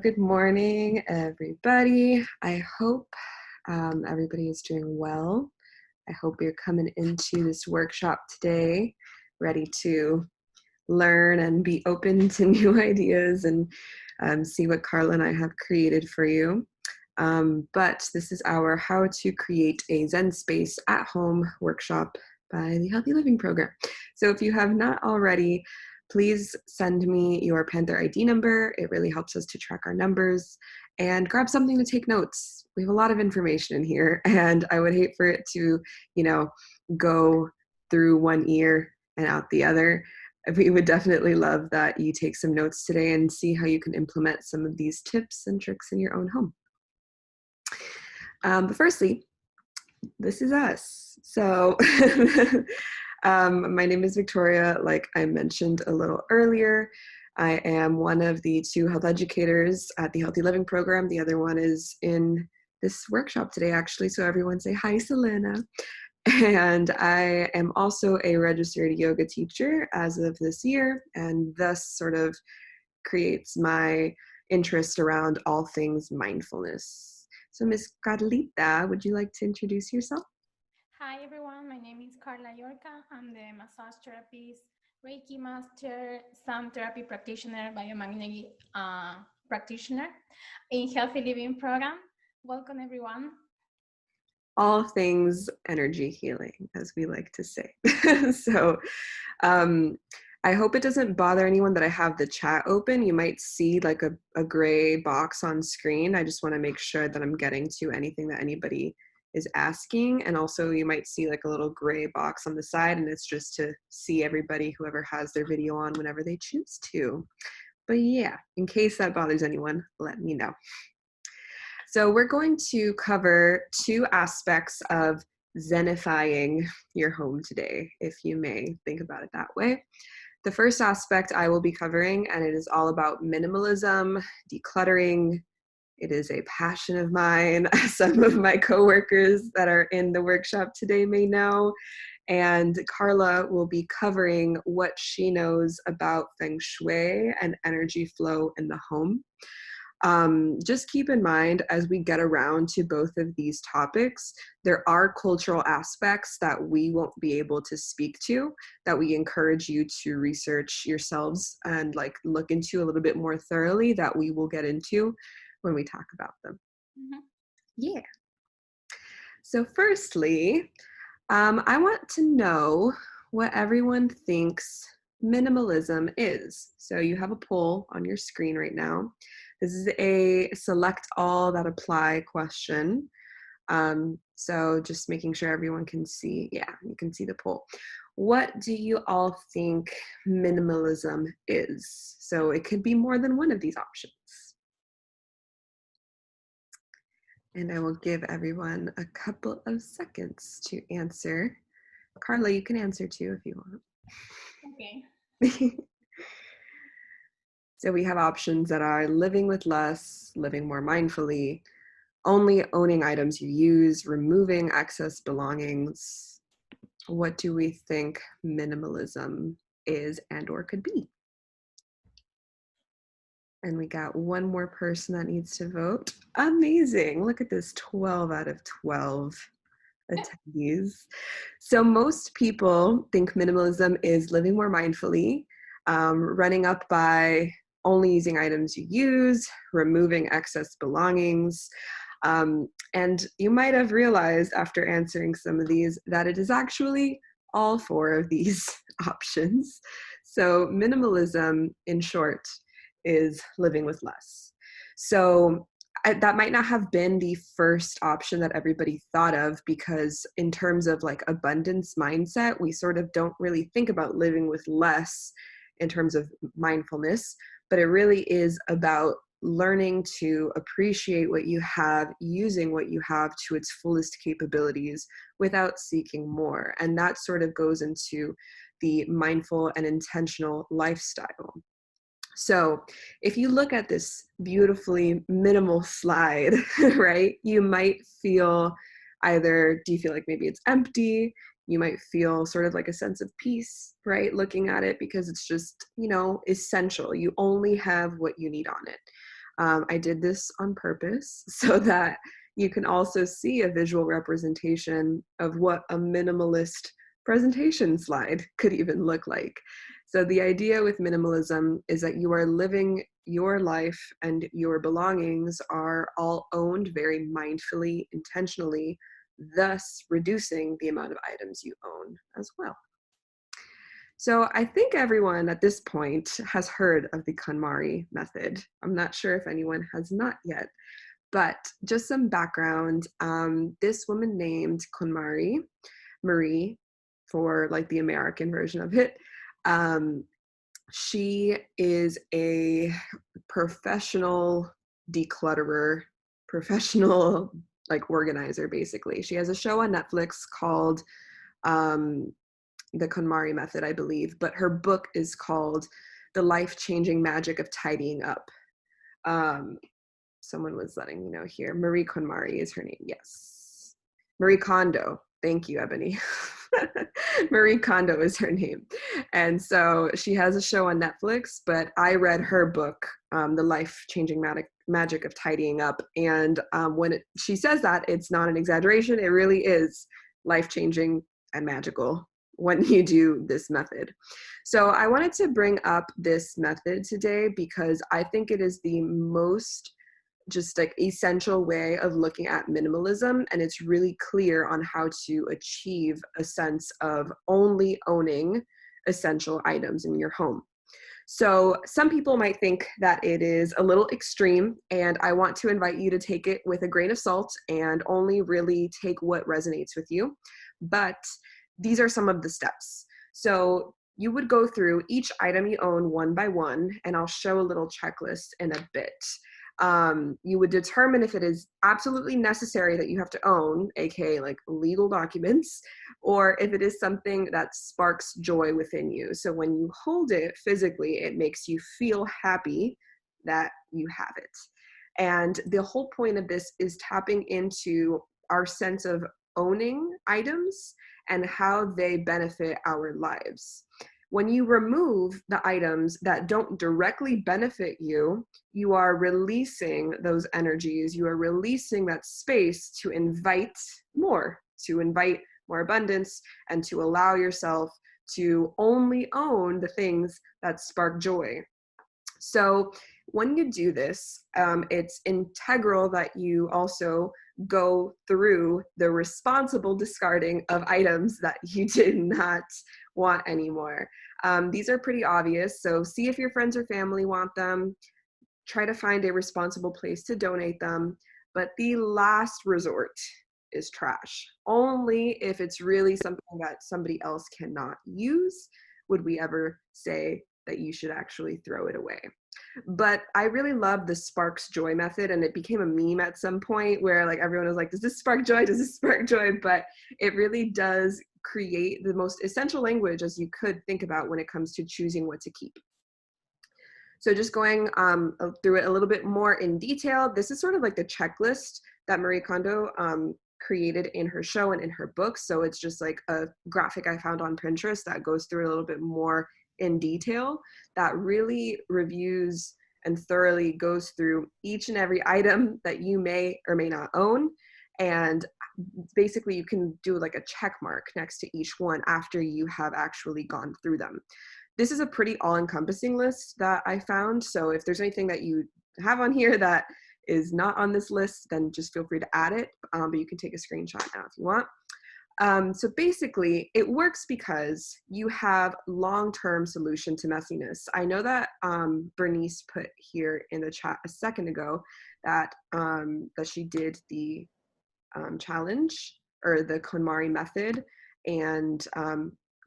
Good morning, everybody. I hope everybody is doing well. I hope you're coming into this workshop today ready to learn and be open to new ideas and see what Carla and I have created for you. But this is our How to Create a Zen Space at Home workshop by the Healthy Living Program. So if you have not already, please send me your Panther ID number. It really helps us to track our numbers, and grab something to take notes. We have a lot of information in here, and I would hate for it to, go through one ear and out the other. We would definitely love that you take some notes today and see how you can implement some of these tips and tricks in your own home. But firstly, this is us. So my name is Victoria, like I mentioned a little earlier. I am one of the two health educators at the Healthy Living Program. The other one is in this workshop today, actually. So everyone say hi, Selena. And I am also a registered yoga teacher as of this year, and thus sort of creates my interest around all things mindfulness. So Miss Carlita, would you like to introduce yourself? Hi everyone, my name is Carla Yorca. I'm the massage therapist, Reiki master, sound therapy practitioner, biomagnetic practitioner in Healthy Living Program. Welcome everyone. All things energy healing, as we like to say. So I hope it doesn't bother anyone that I have the chat open. You might see like a gray box on screen. I just want to make sure that I'm getting to anything that anybody is asking. And also you might see like a little gray box on the side, and it's just to see everybody, whoever has their video on, whenever they choose to. But yeah, in case that bothers anyone, let me know. So we're going to cover two aspects of zenifying your home today, if you may think about it that way. The first aspect I will be covering, and it is all about minimalism, decluttering. It is a passion of mine. Some of my coworkers that are in the workshop today may know. And Carla will be covering what she knows about Feng Shui and energy flow in the home. Just keep in mind, as we get around to both of these topics, there are cultural aspects that we won't be able to speak to, that we encourage you to research yourselves and like look into a little bit more thoroughly, that we will get into when we talk about them. Mm-hmm. Yeah. So firstly, I want to know what everyone thinks minimalism is. So you have a poll on your screen right now. This is a select all that apply question. So just making sure everyone can see, yeah, you can see the poll. What do you all think minimalism is? So it could be more than one of these options. And I will give everyone a couple of seconds to answer. Carla, you can answer too if you want. Okay. So we have options that are living with less, living more mindfully, only owning items you use, removing excess belongings. What do we think minimalism is and or could be? And we got one more person that needs to vote. Amazing. Look at this, 12 out of 12 attendees. So most people think minimalism is living more mindfully, running up by only using items you use, removing excess belongings. And you might have realized after answering some of these that it is actually all four of these options. So minimalism, in short, is living with less. So that might not have been the first option that everybody thought of, because in terms of like abundance mindset, we sort of don't really think about living with less in terms of mindfulness, but it really is about learning to appreciate what you have, using what you have to its fullest capabilities without seeking more. And that sort of goes into the mindful and intentional lifestyle. So if you look at this beautifully minimal slide, right, you might feel either, do you feel like maybe it's empty? You might feel sort of like a sense of peace, right, looking at it, because it's just, essential. You only have what you need on it. I did this on purpose so that you can also see a visual representation of what a minimalist presentation slide could even look like. So the idea with minimalism is that you are living your life and your belongings are all owned very mindfully, intentionally, thus reducing the amount of items you own as well. So I think everyone at this point has heard of the KonMari method. I'm not sure if anyone has not yet, but just some background. This woman named KonMari, Marie, for like the American version of it, she is a professional declutterer, professional like organizer, basically. She has a show on Netflix called um, the KonMari Method, I believe, but her book is called The Life-Changing Magic of Tidying Up. Um, Someone was letting me know here. Marie KonMari is her name. Yes. Marie Kondo. Thank you, Ebony. Marie Kondo is her name. And so she has a show on Netflix, but I read her book, The Life-Changing Magic of Tidying Up. And when she says that, it's not an exaggeration. It really is life-changing and magical when you do this method. So I wanted to bring up this method today because I think it is the most just like essential way of looking at minimalism, and it's really clear on how to achieve a sense of only owning essential items in your home. So some people might think that it is a little extreme, and I want to invite you to take it with a grain of salt and only really take what resonates with you. But these are some of the steps. So you would go through each item you own one by one, and I'll show a little checklist in a bit. You would determine if it is absolutely necessary that you have to own, aka like legal documents, or if it is something that sparks joy within you. So when you hold it physically, it makes you feel happy that you have it. And the whole point of this is tapping into our sense of owning items and how they benefit our lives. When you remove the items that don't directly benefit you, you are releasing those energies. You are releasing that space to invite more abundance, and to allow yourself to only own the things that spark joy. So when you do this, it's integral that you also go through the responsible discarding of items that you did not want anymore. These are pretty obvious, so see if your friends or family want them. Try to find a responsible place to donate them. But the last resort is trash. Only if it's really something that somebody else cannot use would we ever say that you should actually throw it away. But I really love the sparks joy method, and it became a meme at some point where like everyone was like, does this spark joy? Does this spark joy? But it really does create the most essential language as you could think about when it comes to choosing what to keep. So just going through it a little bit more in detail, this is sort of like the checklist that Marie Kondo created in her show and in her book. So it's just like a graphic I found on Pinterest that goes through a little bit more in detail, that really reviews and thoroughly goes through each and every item that you may or may not own. And basically you can do like a check mark next to each one after you have actually gone through them. This is a pretty all-encompassing list that I found. So if there's anything that you have on here that is not on this list, then just feel free to add it. But you can take a screenshot now if you want. So basically, it works because you have long-term solution to messiness. I know that Bernice put here in the chat a second ago that that she did the challenge or the KonMari method, and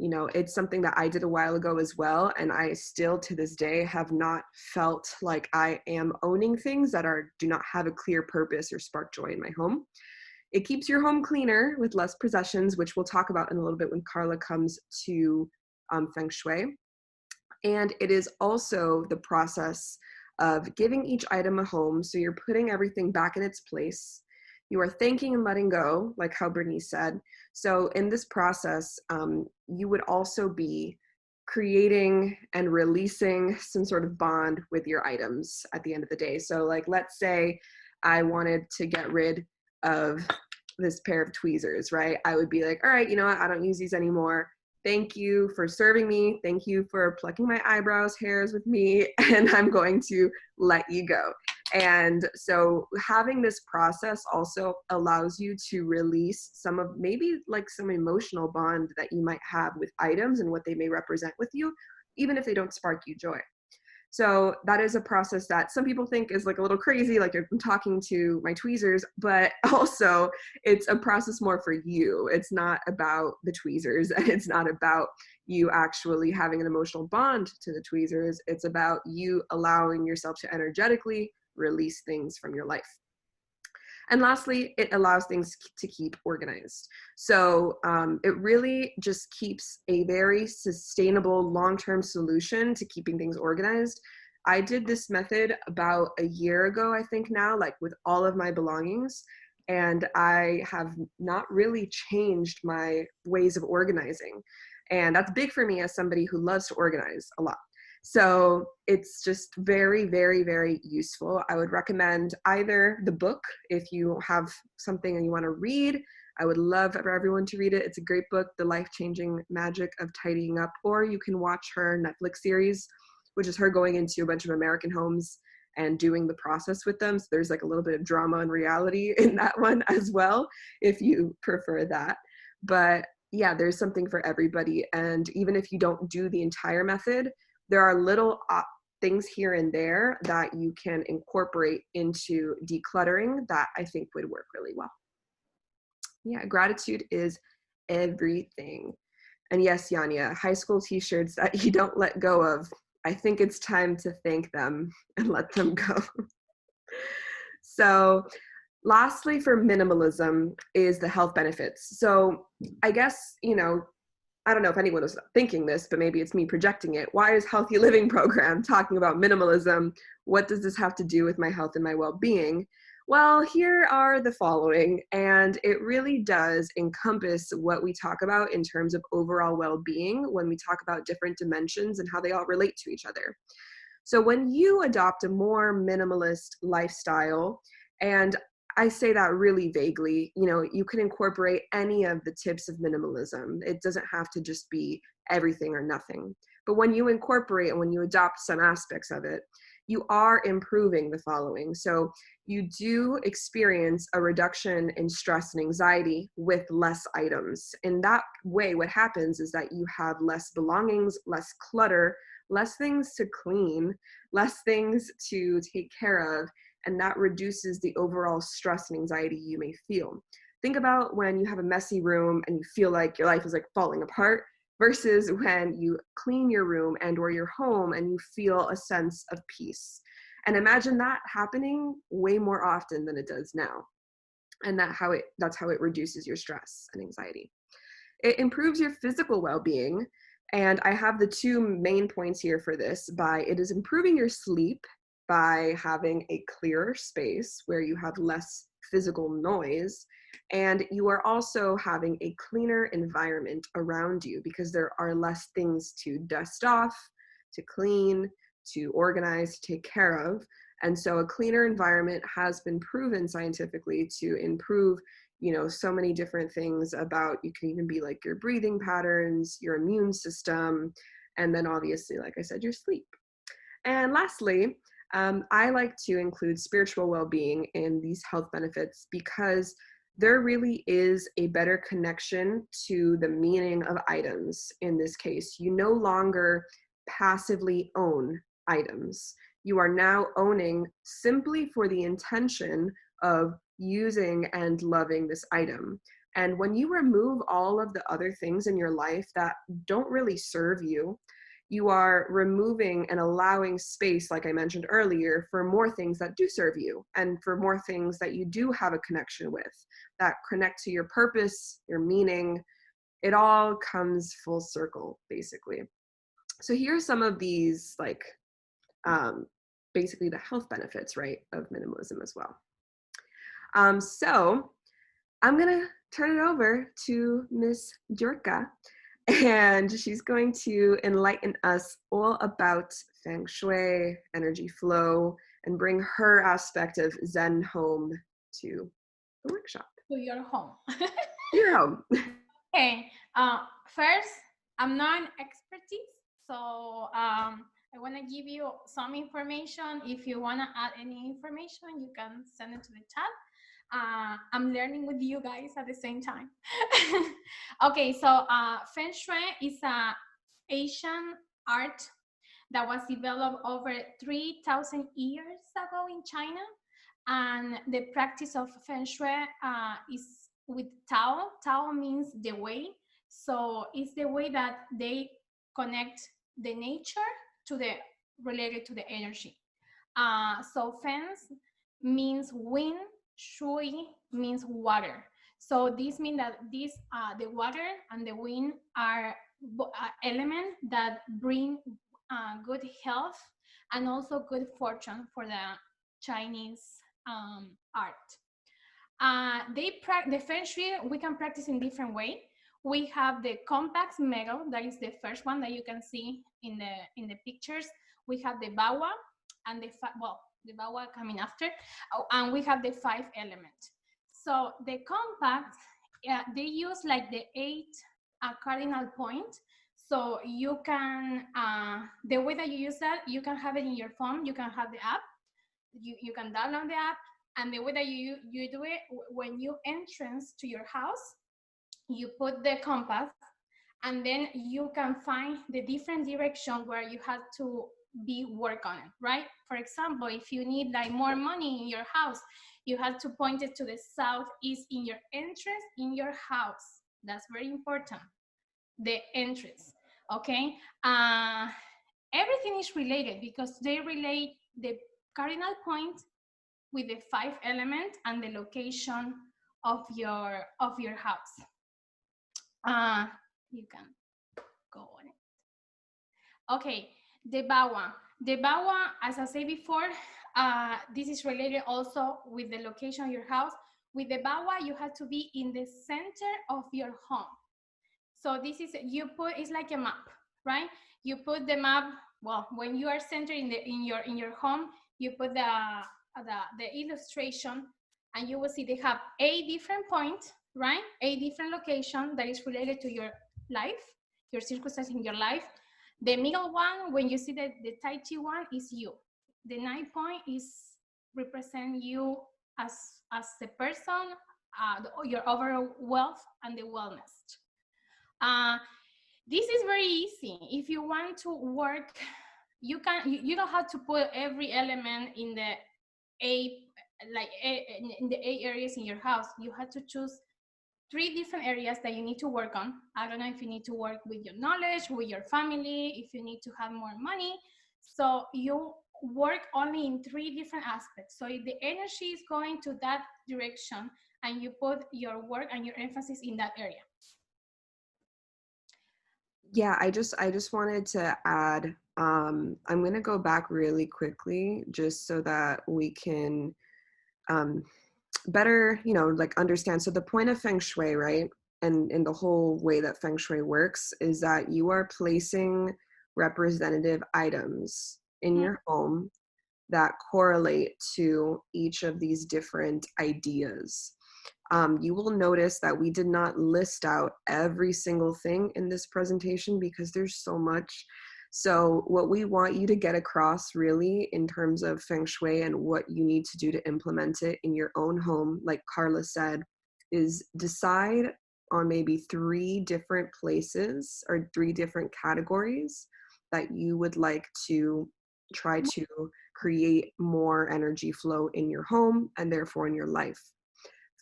you know, it's something that I did a while ago as well, and I still to this day have not felt like I am owning things that do not have a clear purpose or spark joy in my home. It keeps your home cleaner with less possessions, which we'll talk about in a little bit when Carla comes to Feng Shui. And it is also the process of giving each item a home. So you're putting everything back in its place. You are thanking and letting go, like how Bernice said. So in this process, you would also be creating and releasing some sort of bond with your items at the end of the day. So like, let's say I wanted to get rid of this pair of tweezers, right? I would be like, all right, you know what? I don't use these anymore. Thank you for serving me. Thank you for plucking my eyebrows hairs with me. And I'm going to let you go. And so having this process also allows you to release some of maybe like some emotional bond that you might have with items and what they may represent with you, even if they don't spark you joy. So that is a process that some people think is like a little crazy, like I'm talking to my tweezers, but also it's a process more for you. It's not about the tweezers, and it's not about you actually having an emotional bond to the tweezers. It's about you allowing yourself to energetically release things from your life. And lastly, it allows things to keep organized. So it really just keeps a very sustainable long-term solution to keeping things organized. I did this method about a year ago, I think now, like with all of my belongings, and I have not really changed my ways of organizing. And that's big for me as somebody who loves to organize a lot. So it's just very, very, very useful. I would recommend either the book if you have something and you want to read. I would love for everyone to read it. It's a great book, The Life-Changing Magic of Tidying Up. Or you can watch her Netflix series, which is her going into a bunch of American homes and doing the process with them. So there's like a little bit of drama and reality in that one as well, if you prefer that. But yeah, there's something for everybody. And even if you don't do the entire method, there are little things here and there that you can incorporate into decluttering that I think would work really well. Yeah, gratitude is everything. And yes, Yanya, high school t-shirts that you don't let go of, I think it's time to thank them and let them go. So lastly, for minimalism is the health benefits. So I guess, I don't know if anyone was thinking this, but maybe it's me projecting it. Why is Healthy Living Program talking about minimalism? What does this have to do with my health and my well-being? Well, here are the following, and it really does encompass what we talk about in terms of overall well-being when we talk about different dimensions and how they all relate to each other. So when you adopt a more minimalist lifestyle, and I say that really vaguely, you can incorporate any of the tips of minimalism. It doesn't have to just be everything or nothing. But when you incorporate and when you adopt some aspects of it, you are improving the following. So you do experience a reduction in stress and anxiety with less items. In that way, what happens is that you have less belongings, less clutter, less things to clean, less things to take care of, and that reduces the overall stress and anxiety you may feel. Think about when you have a messy room and you feel like your life is like falling apart versus when you clean your room and or your home and you feel a sense of peace. And imagine that happening way more often than it does now. And that's how it reduces your stress and anxiety. It improves your physical well-being. And I have the two main points here for this. It is improving your sleep by having a clearer space where you have less physical noise, and you are also having a cleaner environment around you because there are less things to dust off, to clean, to organize, to take care of. And so a cleaner environment has been proven scientifically to improve so many different things about, you can even be like your breathing patterns, your immune system, and then obviously, like I said, your sleep. And lastly, I like to include spiritual well-being in these health benefits because there really is a better connection to the meaning of items in this case. You no longer passively own items. You are now owning simply for the intention of using and loving this item. And when you remove all of the other things in your life that don't really serve you, you are removing and allowing space, like I mentioned earlier, for more things that do serve you and for more things that you do have a connection with, that connect to your purpose, your meaning. It all comes full circle, basically. So here's some of these, basically the health benefits, right, of minimalism as well. So I'm gonna turn it over to Miss Jurka, and she's going to enlighten us all about Feng Shui, energy flow, and bring her aspect of Zen home to the workshop. To your home. Your home. Okay. First, I'm not an expertise, so I want to give you some information. If you want to add any information, you can send it to the chat. I'm learning with you guys at the same time. Okay, so Feng Shui is a Asian art that was developed over 3,000 years ago in China. And the practice of Feng Shui is with Tao. Tao means the way. So it's the way that they connect the nature to the related to the energy. So Feng means wind, Shui means water. So this means that this the water and the wind are elements that bring good health and also good fortune for the Chinese art. The Feng Shui we can practice in different way. We have the compact metal, that is the first one that you can see in the pictures. We have the Bawa and the Bawa coming after, and we have the 5 elements. So the compact, they use like the 8 cardinal point. So you can, the way that you use that, you can have it in your phone, you can have the app, you can download the app, and the way that you do it, when you entrance to your house, you put the compass, and then you can find the different direction where you have to be work on it, right? For example, if you need like more money in your house, you have to point it to the southeast in your entrance in your house. That's very important, the entrance, okay? Everything is related because they relate the cardinal point with the 5 elements and the location of your house. You can go on it. Okay, the Bawa. The Bawa, as I said before, this is related also with the location of your house. With the Bawa, you have to be in the center of your home. So this is, it's like a map, right? You put the map, well, when you are centered in your home, you put the illustration, and you will see they have 8 different points, right? 8 different locations that is related to your life, your circumstances in your life. The middle one, when you see the Tai Chi one, is you. The 9 point is represent you as the person, your overall wealth and the wellness. This is very easy. If you want to work, you don't have to put every element in the in the 8 areas in your house. You have to choose 3 different areas that you need to work on. I don't know if you need to work with your knowledge, with your family, if you need to have more money. So you work only in 3 different aspects. So if the energy is going to that direction, and you put your work and your emphasis in that area. Yeah, I just wanted to add, I'm going to go back really quickly just so that we can better, like understand. So the point of Feng Shui, right? And in the whole way that Feng Shui works is that you are placing representative items in your home that correlate to each of these different ideas. You will notice that we did not list out every single thing in this presentation because there's so much. So what we want you to get across really in terms of Feng Shui and what you need to do to implement it in your own home, like Carla said, is decide on maybe 3 different places or 3 different categories that you would like to try to create more energy flow in your home and therefore in your life.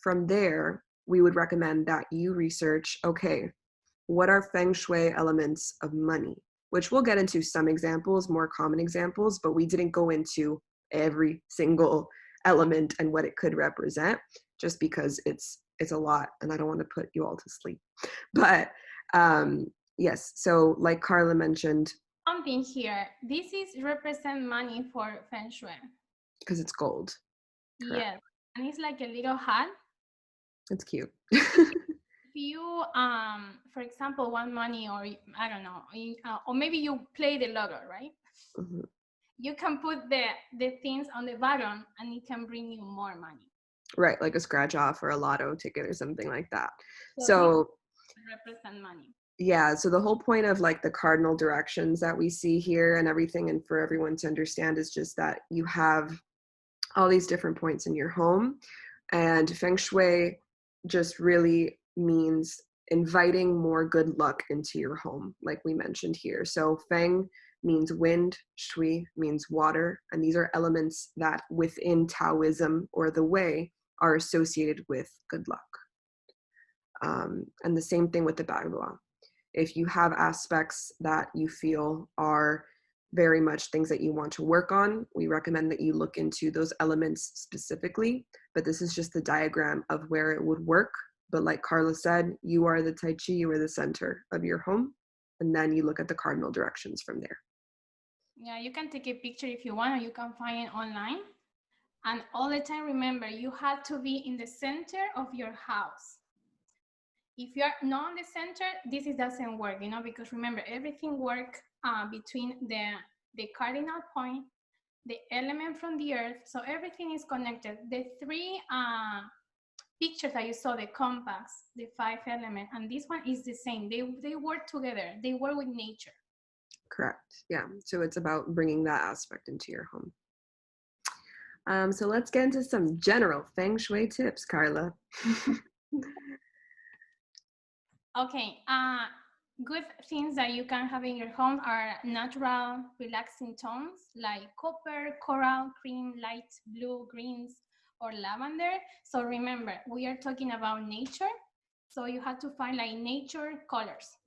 From there, we would recommend that you research, okay, what are Feng Shui elements of money? Which we'll get into some examples, more common examples, but we didn't go into every single element and what it could represent, just because it's a lot and I don't want to put you all to sleep. But yes, so like Carla mentioned. Something here. This is represent money for Feng Shui. Because it's gold. Correct. Yes, and it's like a little hat. It's cute. If you, for example, want money, or I don't know, or maybe you play the lotto, right? Mm-hmm. You can put the things on the bottom, and it can bring you more money. Right, like a scratch off or a lotto ticket or something like that. So this So represent money. yeah, so the whole point of like the cardinal directions that we see here and everything, and for everyone to understand, is just that you have all these different points in your home, and Feng Shui just really means inviting more good luck into your home, like we mentioned here. So Feng means wind, Shui means water, and these are elements that within Taoism or the way are associated with good luck. And the same thing with the Bagua. If you have aspects that you feel are very much things that you want to work on, we recommend that you look into those elements specifically. But this is just the diagram of where it would work. But like Carla said, you are the Tai Chi, you are the center of your home. And then you look at the cardinal directions from there. Yeah, you can take a picture if you want, or you can find it online. And all the time, remember, you have to be in the center of your house. If you're not in the center, this doesn't work, because remember, everything works between the cardinal point, the element from the earth, so everything is connected. The three pictures that you saw, the compass, the 5 elements, and this one is the same. They work together. They work with nature. Correct. Yeah. So it's about bringing that aspect into your home. So let's get into some general Feng Shui tips, Carla. Okay. Good things that you can have in your home are natural, relaxing tones like copper, coral, cream, light blue, greens, or lavender. So remember, we are talking about nature. So you have to find like nature colors.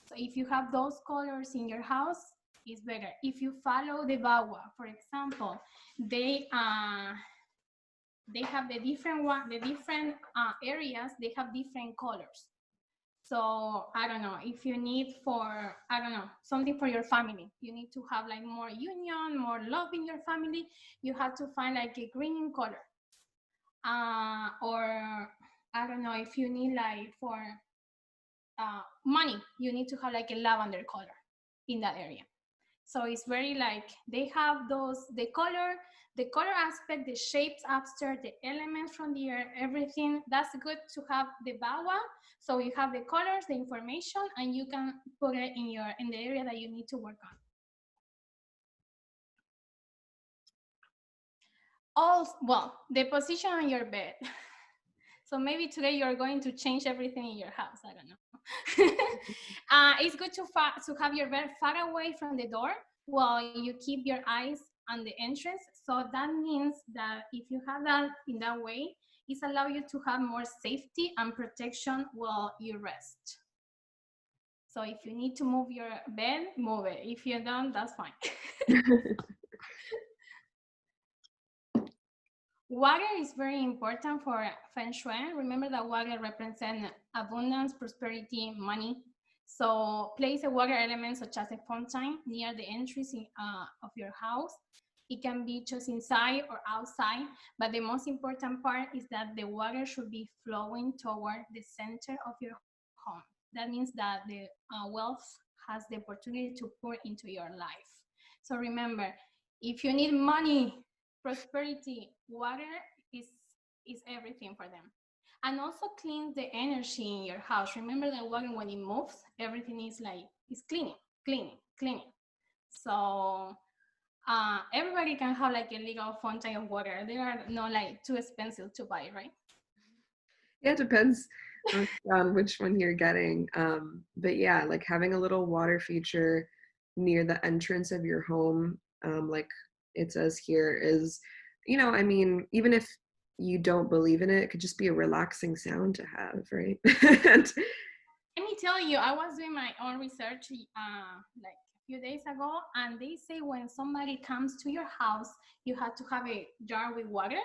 So if you have those colors in your house, it's better. If you follow the Bawa, for example, they have the different areas. They have different colors. So I don't know, if you need something for your family, you need to have like more union, more love in your family, you have to find like a green color. Or I don't know, if you need like for money, you need to have like a lavender color in that area. So it's very like, they have the color aspect, the shapes aspect, the elements from the earth, everything. That's good to have the Bawa. So you have the colors, the information, and you can put it in the area that you need to work on. Well, the position on your bed. So maybe today you're going to change everything in your house. I don't know. It's good to have your bed far away from the door while you keep your eyes on the entrance. So that means that if you have that in that way, it allows you to have more safety and protection while you rest. So if you need to move your bed, move it. If you don't, that's fine. Water is very important for Feng Shui. Remember that water represents abundance, prosperity, money. So place a water element such as a fountain near the entrance of your house. It can be just inside or outside, but the most important part is that the water should be flowing toward the center of your home. That means that the wealth has the opportunity to pour into your life. So remember, if you need money, prosperity, water is everything for them. And also clean the energy in your house. Remember that water, when it moves, everything is cleaning. So everybody can have like a little fountain of water. They are not like too expensive to buy, right? Yeah, it depends on which one you're getting. But yeah, like having a little water feature near the entrance of your home, like it says here, is, I mean, even if you don't believe in it, it could just be a relaxing sound to have, right? And Let me tell you, I was doing my own research like a few days ago, and they say when somebody comes to your house, you have to have a jar with water,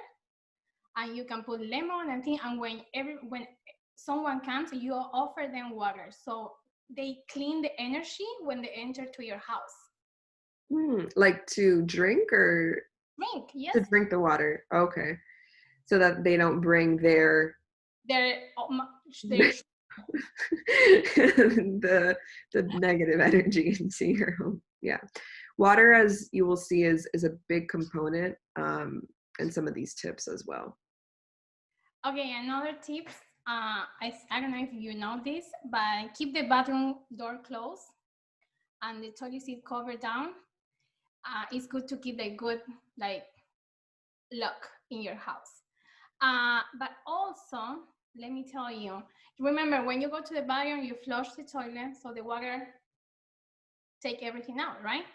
and you can put lemon and thing. And when someone comes, you offer them water, so they clean the energy when they enter to your house. Like to drink or Drink, yes. to drink the water? Okay, so that they don't bring their Their the negative energy into your home. Yeah. Water, as you will see, is a big component in some of these tips as well. Okay, another tip, I don't know if you know this, but keep the bathroom door closed and the toilet seat cover down. It's good to keep a good like lock in your house. But also, let me tell you, remember when you go to the bathroom, you flush the toilet so the water take everything out, right?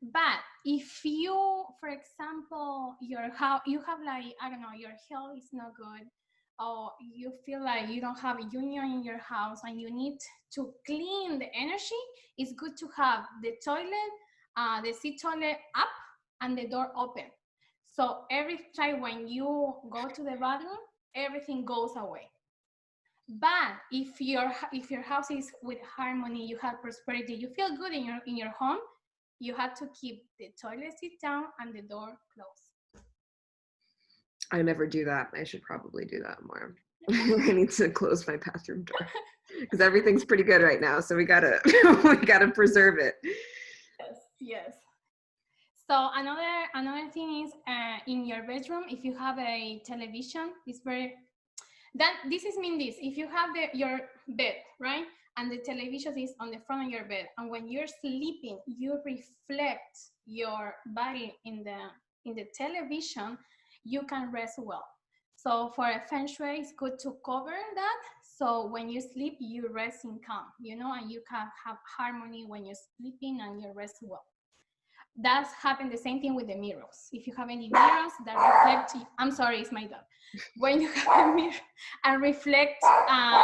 But if you, for example, your house, you have like, I don't know, your health is not good, or you feel like you don't have a union in your house and you need to clean the energy, it's good to have the toilet, the seat toilet up and the door open. So every time when you go to the bathroom, everything goes away. But if your house is with harmony, you have prosperity, you feel good in your home, you have to keep the toilet seat down and the door closed. I never do that. I should probably do that more. I need to close my bathroom door because everything's pretty good right now. So we gotta preserve it. Yes, yes. So another thing is in your bedroom, if you have a television, it's very this is mean this. If you have your bed, right, and the television is on the front of your bed, and when you're sleeping, you reflect your body in the television, you can rest well. So for a Feng Shui, it's good to cover that. So when you sleep, you rest in calm, and you can have harmony when you're sleeping and you rest well. That's happened the same thing with the mirrors. If you have any mirrors that reflect, I'm sorry, it's my dog. When you have a mirror and reflect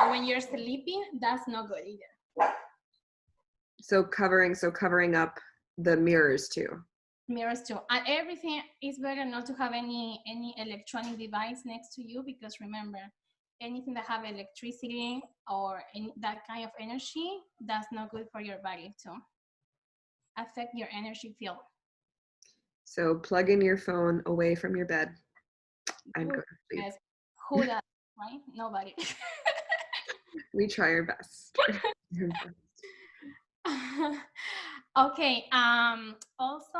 when you're sleeping, that's not good either. So covering up the mirrors too. Mirrors too, and everything is better not to have any electronic device next to you, because remember, anything that have electricity or that kind of energy, that's not good for your body too. Affect your energy field. So plug in your phone away from your bed and go to sleep. Yes. Who does, right? Nobody. We try our best. Okay. Also,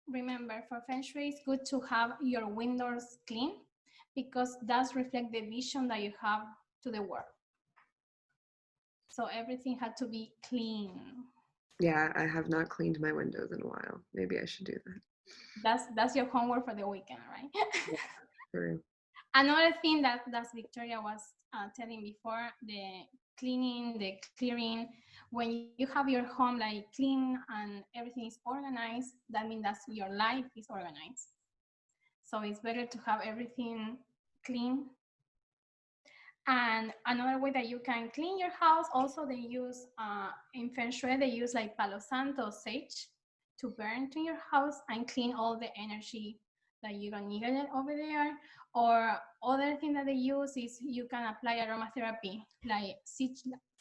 remember, for Feng Shui, it's good to have your windows clean, because that's reflect the vision that you have to the world. So everything had to be clean. Yeah, I have not cleaned my windows in a while. Maybe I should do that. That's your homework for the weekend, right? Yeah, true. Another thing that Victoria was telling before, the cleaning, the clearing. When you have your home like clean and everything is organized, that means that your life is organized. So it's better to have everything clean. And another way that you can clean your house, also they use in Feng Shui, they use like Palo Santo sage to burn to your house and clean all the energy that you don't need it over there. Or other thing that they use is you can apply aromatherapy, like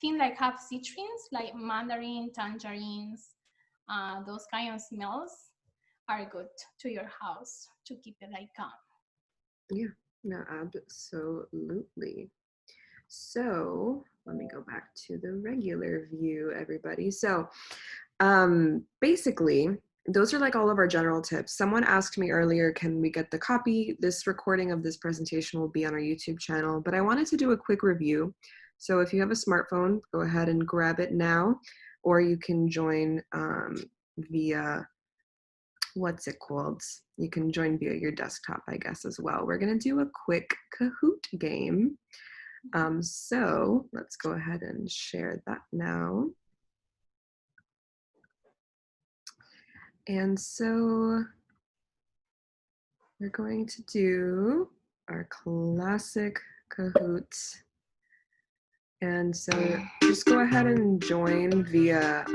things like have citrines, like mandarin, tangerines, those kind of smells are good to your house to keep it like calm. Yeah, no, absolutely. So let me go back to the regular view, everybody. So basically, those are like all of our general tips. Someone asked me earlier, can we get the copy? This recording of this presentation will be on our YouTube channel, but I wanted to do a quick review. So if you have a smartphone, go ahead and grab it now, or you can join via, what's it called? You can join via your desktop, I guess, as well. We're gonna do a quick Kahoot game. So let's go ahead and share that now. And so we're going to do our classic Kahoot. And so just go ahead and join via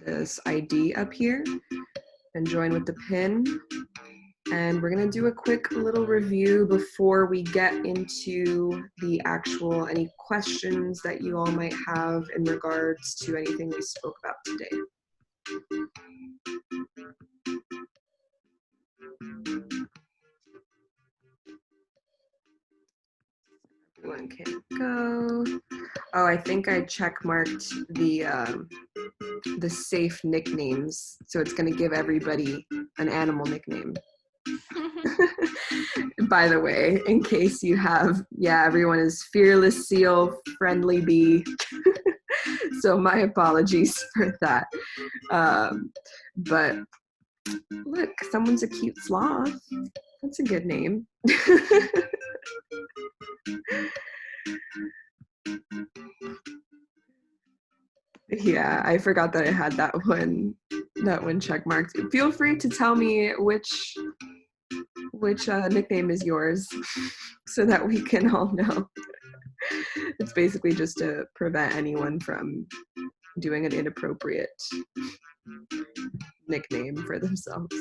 this ID up here and join with the pin. And we're gonna do a quick little review before we get into the actual, any questions that you all might have in regards to anything we spoke about today. Everyone can go. Oh, I think I check marked the safe nicknames, so it's going to give everybody an animal nickname. By the way, in case you have, yeah, everyone is fearless seal, friendly bee. So my apologies for that. But look, someone's a cute sloth. That's a good name. Yeah, I forgot that I had that one check marked. Feel free to tell me which nickname is yours so that we can all know. It's basically just to prevent anyone from doing an inappropriate nickname for themselves.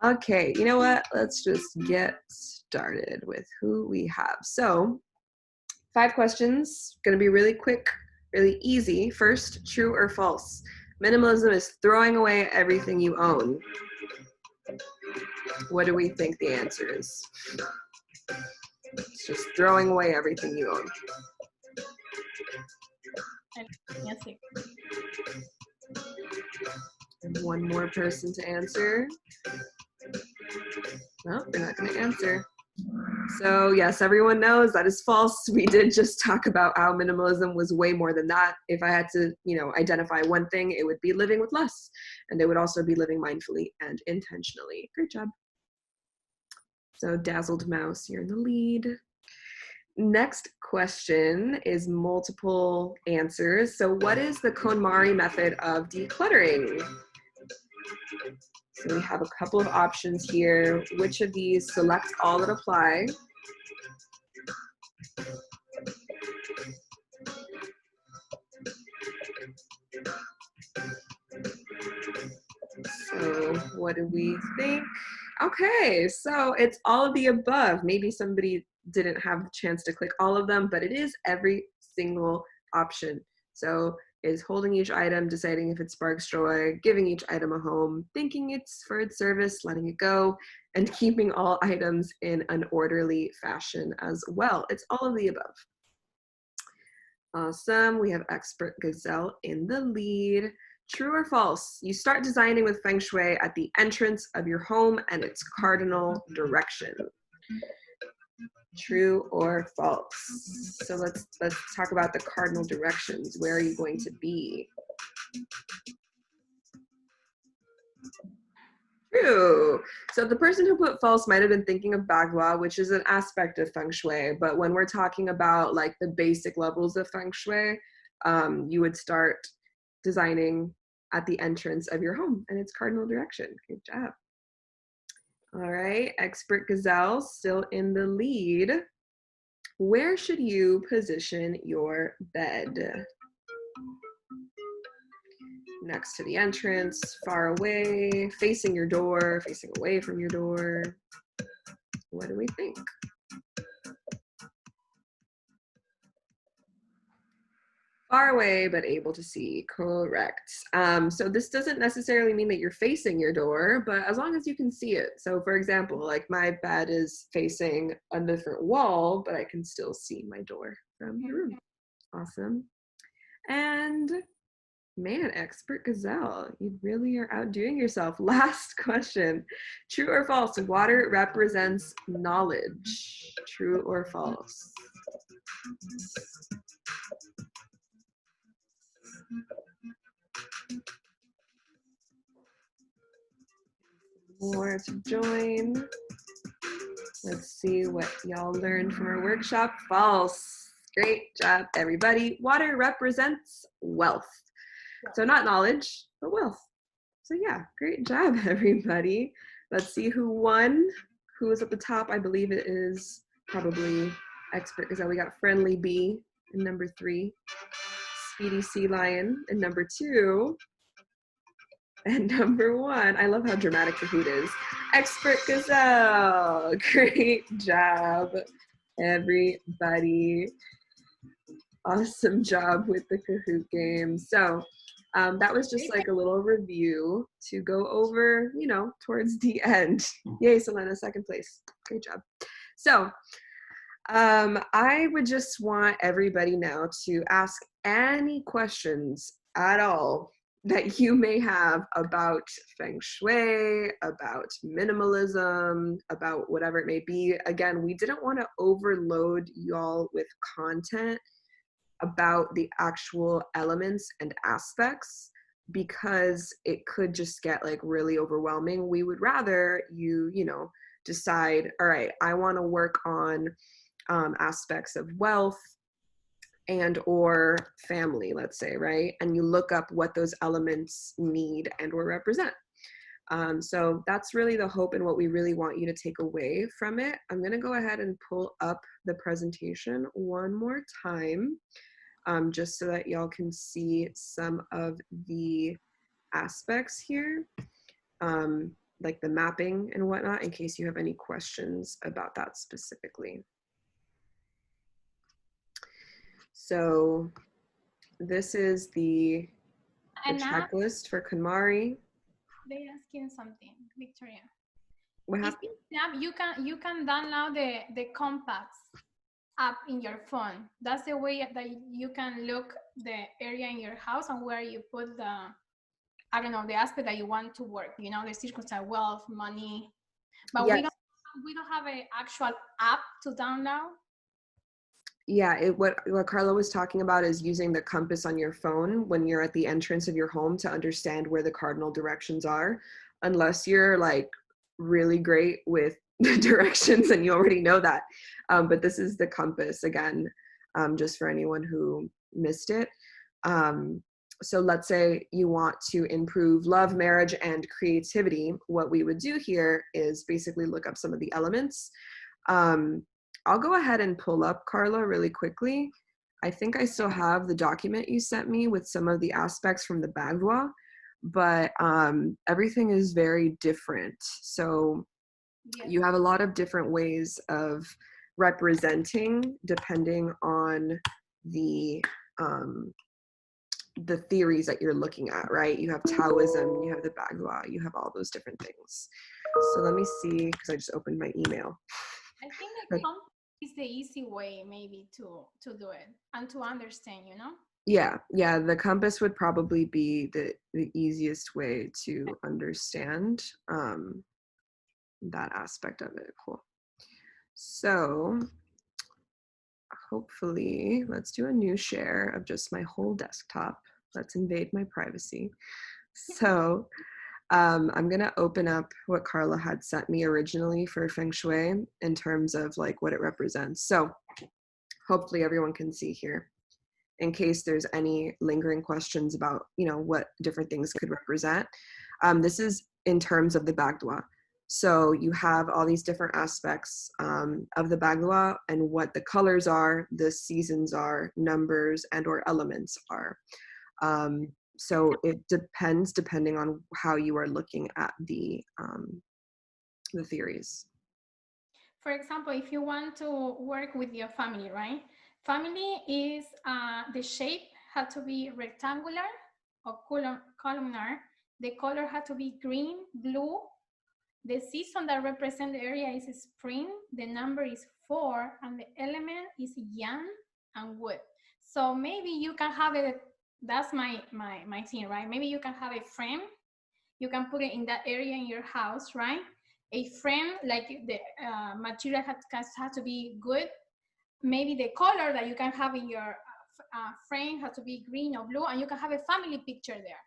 Okay, you know what? Let's just get started with who we have. So, 5 questions, gonna be really quick, really easy. First, true or false? Minimalism is throwing away everything you own. What do we think the answer is? It's just throwing away everything you own. Yes. And one more person to answer. No, they're not going to answer. So yes, everyone knows that is false. We did just talk about how minimalism was way more than that. If I had to, identify one thing, it would be living with less. And it would also be living mindfully and intentionally. Great job. So Dazzled Mouse, you're in the lead. Next question is multiple answers. So what is the KonMari method of decluttering? So we have a couple of options here. Which of these? Select all that apply. So what do we think? Okay, so it's all of the above. Maybe somebody didn't have the chance to click all of them, but it is every single option. So is holding each item, deciding if it sparks joy, giving each item a home, thinking it's for its service, letting it go, and keeping all items in an orderly fashion as well. It's all of the above. Awesome. We have Expert Gazelle in the lead. True or false? You start designing with Feng Shui at the entrance of your home and its cardinal direction. True or false? So let's talk about the cardinal directions. Where are you going to be? True. So the person who put false might have been thinking of Bagua, which is an aspect of Feng Shui. But when we're talking about like the basic levels of Feng Shui, you would start designing at the entrance of your home and its cardinal direction. Good job. All right, Expert Gazelle still in the lead. Where should you position your bed? Next to the entrance, far away, facing your door, facing away from your door. What do we think? Far away, but able to see. Correct. So this doesn't necessarily mean that you're facing your door, but as long as you can see it. So for example, like my bed is facing a different wall, but I can still see my door from the room. Awesome. And man, Expert Gazelle, you really are outdoing yourself. Last question. True or false? Water represents knowledge. True or false? More to join. Let's see what y'all learned from our workshop. False. Great job, everybody. Water represents wealth. So not knowledge, but wealth. So yeah, great job, everybody. Let's see who won. Who is at the top? I believe it is probably Expert Gazelle. We got Friendly Bee in number 3, Speedy Sea Lion in number 2, and number 1. I love how dramatic the hoot is. Expert Gazelle. Great job, everybody. Awesome job with the Kahoot game. So that was just like a little review to go over, towards the end. Yay, Selena, 2nd place. Great job. So I would just want everybody now to ask any questions at all that you may have about Feng Shui, about minimalism, about whatever it may be. Again, we didn't want to overload y'all with content about the actual elements and aspects because it could just get like really overwhelming. We would rather you decide, all right, I want to work on aspects of wealth and or family, let's say, right? And you look up what those elements need and or represent. So that's really the hope and what we really want you to take away from it. I'm going to go ahead and pull up the presentation one more time, just so that y'all can see some of the aspects here, like the mapping and whatnot, in case you have any questions about that specifically. So this is the checklist for KonMari. They're asking something, Victoria. What happened? You can download the Compass app in your phone. That's the way that you can look the area in your house and where you put the, I don't know, the aspect that you want to work. You know, the circumstance, wealth, money. But yes, we don't have an actual app to download. Yeah, what Carla was talking about is using the compass on your phone when you're at the entrance of your home to understand where the cardinal directions are, unless you're like really great with the directions and you already know that. But this is the compass again, just for anyone who missed it. So let's say you want to improve love, marriage, and creativity. What we would do here is basically look up some of the elements. I'll go ahead and pull up, Carla, really quickly. I think I still have the document you sent me with some of the aspects from the Bagua, but everything is very different. So you have a lot of different ways of representing depending on the theories that you're looking at, right? You have Taoism, you have the Bagua, you have all those different things. So let me see, because I just opened my email. I think the compass is the easy way maybe to do it and to understand, you know? Yeah, the compass would probably be the easiest way to understand that aspect of it. Cool. So hopefully, let's do a new share of just my whole desktop. Let's invade my privacy. So I'm gonna open up what Carla had sent me originally for Feng Shui in terms of like what it represents. So hopefully everyone can see here, in case there's any lingering questions about, what different things could represent. This is in terms of the Bagua. So you have all these different aspects of the Bagua and what the colors are, the seasons are, numbers, and or elements are. So it depends depending on how you are looking at the theories. For example, if you want to work with your family, right? Family is the shape had to be rectangular or columnar. The color had to be green, blue. The season that represents the area is spring. The number is 4, and the element is yang and wood. So maybe you can have it. That's my thing, right? Maybe you can have a frame. You can put it in that area in your house, right? A frame, like the material has to be good. Maybe the color that you can have in your frame has to be green or blue, and you can have a family picture there.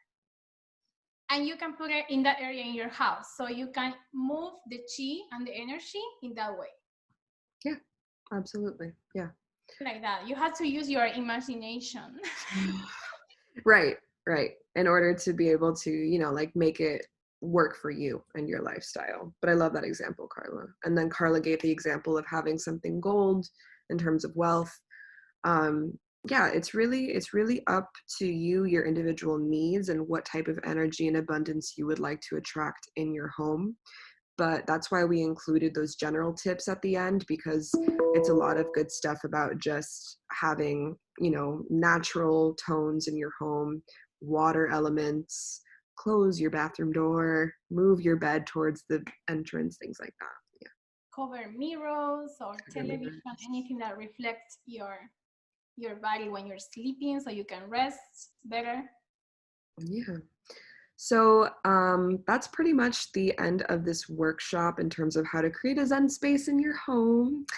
And you can put it in that area in your house. So you can move the chi and the energy in that way. Yeah, absolutely. Yeah. Like that. You have to use your imagination. Right. In order to be able to, like make it work for you and your lifestyle. But I love that example, Carla. And then Carla gave the example of having something gold in terms of wealth. Yeah, it's really up to you, your individual needs, and what type of energy and abundance you would like to attract in your home. But that's why we included those general tips at the end, because it's a lot of good stuff about just having, natural tones in your home, water elements, close your bathroom door, move your bed towards the entrance, things like that. Yeah. cover mirrors or television, anything that reflects your body when you're sleeping so you can rest better. Yeah. So that's pretty much the end of this workshop in terms of how to create a Zen space in your home.